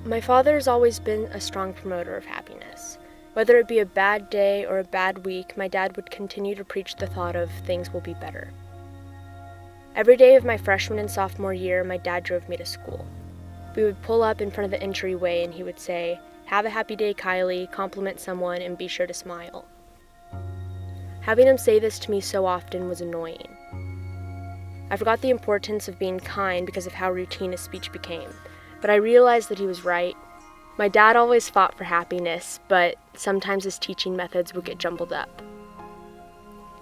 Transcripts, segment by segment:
My father has always been a strong promoter of happiness. Whether it be a bad day or a bad week, my dad would continue to preach the thought of things will be better. Every day of my freshman and sophomore year, my dad drove me to school. We would pull up in front of the entryway and he would say, "Have a happy day, Kylie, compliment someone, and be sure to smile." Having him say this to me so often was annoying. I forgot the importance of being kind because of how routine his speech became, but I realized that he was right. My dad always fought for happiness, but sometimes his teaching methods would get jumbled up.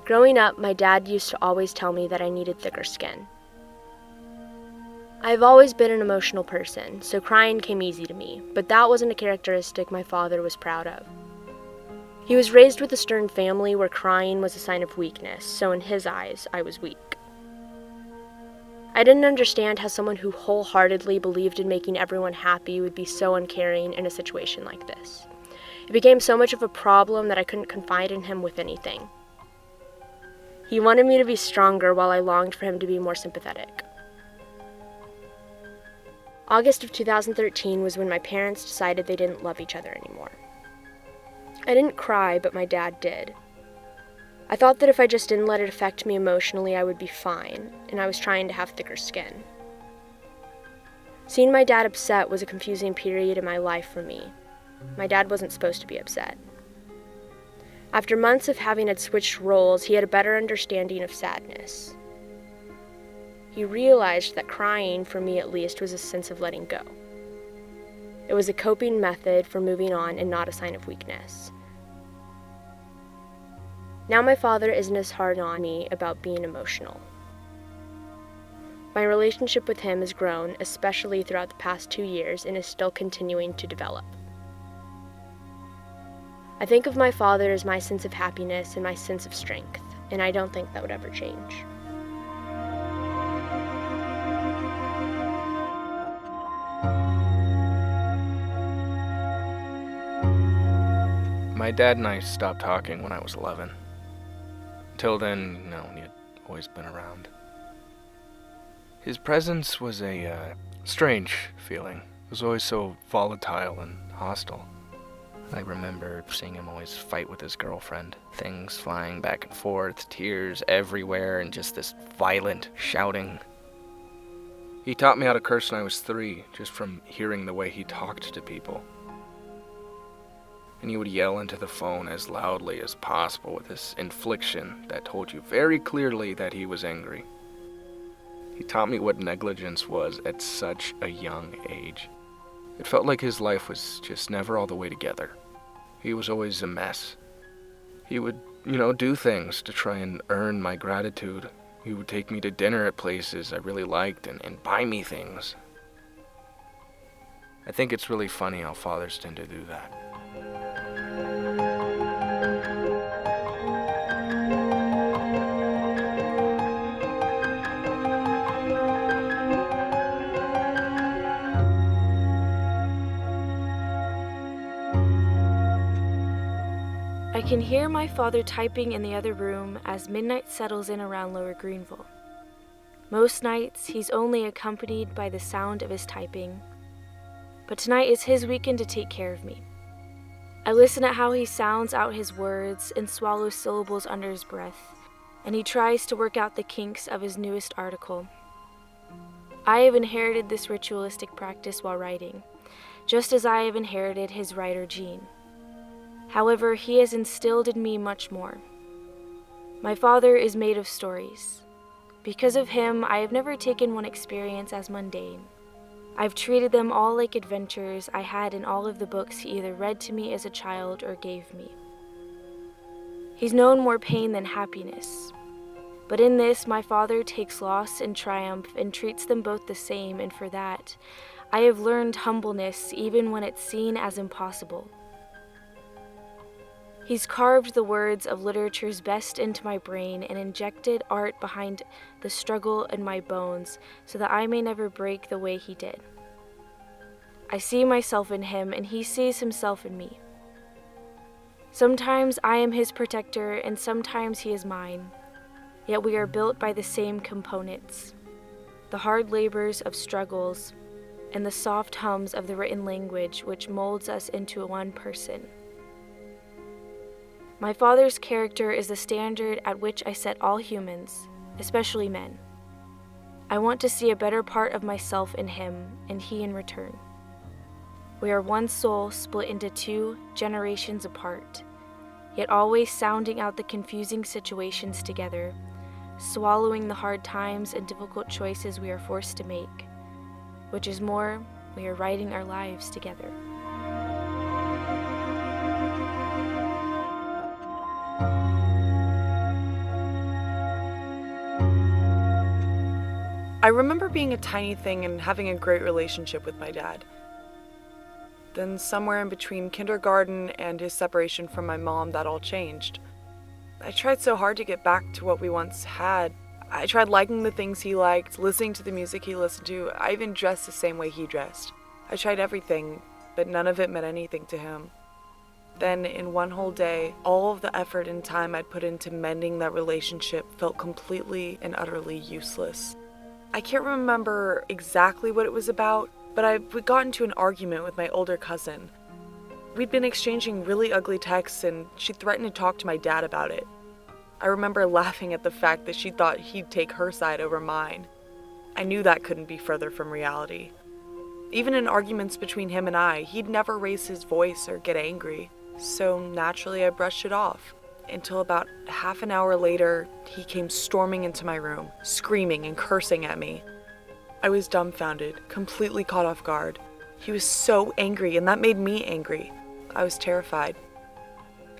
Growing up, my dad used to always tell me that I needed thicker skin. I've always been an emotional person, so crying came easy to me, but that wasn't a characteristic my father was proud of. He was raised with a stern family where crying was a sign of weakness, so in his eyes, I was weak. I didn't understand how someone who wholeheartedly believed in making everyone happy would be so uncaring in a situation like this. It became so much of a problem that I couldn't confide in him with anything. He wanted me to be stronger while I longed for him to be more sympathetic. August of 2013 was when my parents decided they didn't love each other anymore. I didn't cry, but my dad did. I thought that if I just didn't let it affect me emotionally, I would be fine, and I was trying to have thicker skin. Seeing my dad upset was a confusing period in my life for me. My dad wasn't supposed to be upset. After months of having had switched roles, he had a better understanding of sadness. He realized that crying, for me at least, was a sense of letting go. It was a coping method for moving on and not a sign of weakness. Now my father isn't as hard on me about being emotional. My relationship with him has grown, especially throughout the past 2 years, and is still continuing to develop. I think of my father as my sense of happiness and my sense of strength, and I don't think that would ever change. My dad and I stopped talking when I was 11. Until then, he had always been around. His presence was a strange feeling. It was always so volatile and hostile. I remember seeing him always fight with his girlfriend. Things flying back and forth, tears everywhere, and just this violent shouting. He taught me how to curse when I was 3, just from hearing the way he talked to people. And he would yell into the phone as loudly as possible with this inflection that told you very clearly that he was angry. He taught me what negligence was at such a young age. It felt like his life was just never all the way together. He was always a mess. He would, do things to try and earn my gratitude. He would take me to dinner at places I really liked and buy me things. I think it's really funny how fathers tend to do that. I can hear my father typing in the other room as midnight settles in around Lower Greenville. Most nights, he's only accompanied by the sound of his typing, but tonight is his weekend to take care of me. I listen at how he sounds out his words and swallows syllables under his breath, and he tries to work out the kinks of his newest article. I have inherited this ritualistic practice while writing, just as I have inherited his writer gene. However, he has instilled in me much more. My father is made of stories. Because of him, I have never taken one experience as mundane. I've treated them all like adventures I had in all of the books he either read to me as a child or gave me. He's known more pain than happiness. But in this, my father takes loss and triumph and treats them both the same, and for that, I have learned humbleness even when it's seen as impossible. He's carved the words of literature's best into my brain and injected art behind the struggle in my bones so that I may never break the way he did. I see myself in him and he sees himself in me. Sometimes I am his protector and sometimes he is mine, yet we are built by the same components, the hard labors of struggles and the soft hums of the written language which molds us into one person. My father's character is the standard at which I set all humans, especially men. I want to see a better part of myself in him, and he in return. We are one soul split into 2 generations apart, yet always sounding out the confusing situations together, swallowing the hard times and difficult choices we are forced to make. Which is more, we are writing our lives together. I remember being a tiny thing and having a great relationship with my dad. Then somewhere in between kindergarten and his separation from my mom, that all changed. I tried so hard to get back to what we once had. I tried liking the things he liked, listening to the music he listened to. I even dressed the same way he dressed. I tried everything, but none of it meant anything to him. Then, in one whole day, all of the effort and time I'd put into mending that relationship felt completely and utterly useless. I can't remember exactly what it was about, but we got into an argument with my older cousin. We'd been exchanging really ugly texts, and she threatened to talk to my dad about it. I remember laughing at the fact that she thought he'd take her side over mine. I knew that couldn't be further from reality. Even in arguments between him and I, he'd never raise his voice or get angry, so naturally I brushed it off. Until about half an hour later, he came storming into my room, screaming and cursing at me. I was dumbfounded, completely caught off guard. He was so angry, and that made me angry. I was terrified.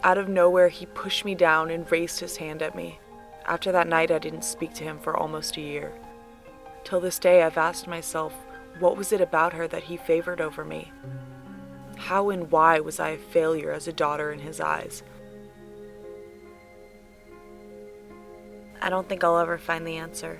Out of nowhere, he pushed me down and raised his hand at me. After that night, I didn't speak to him for almost a year. Till this day, I've asked myself, what was it about her that he favored over me? How and why was I a failure as a daughter in his eyes? I don't think I'll ever find the answer.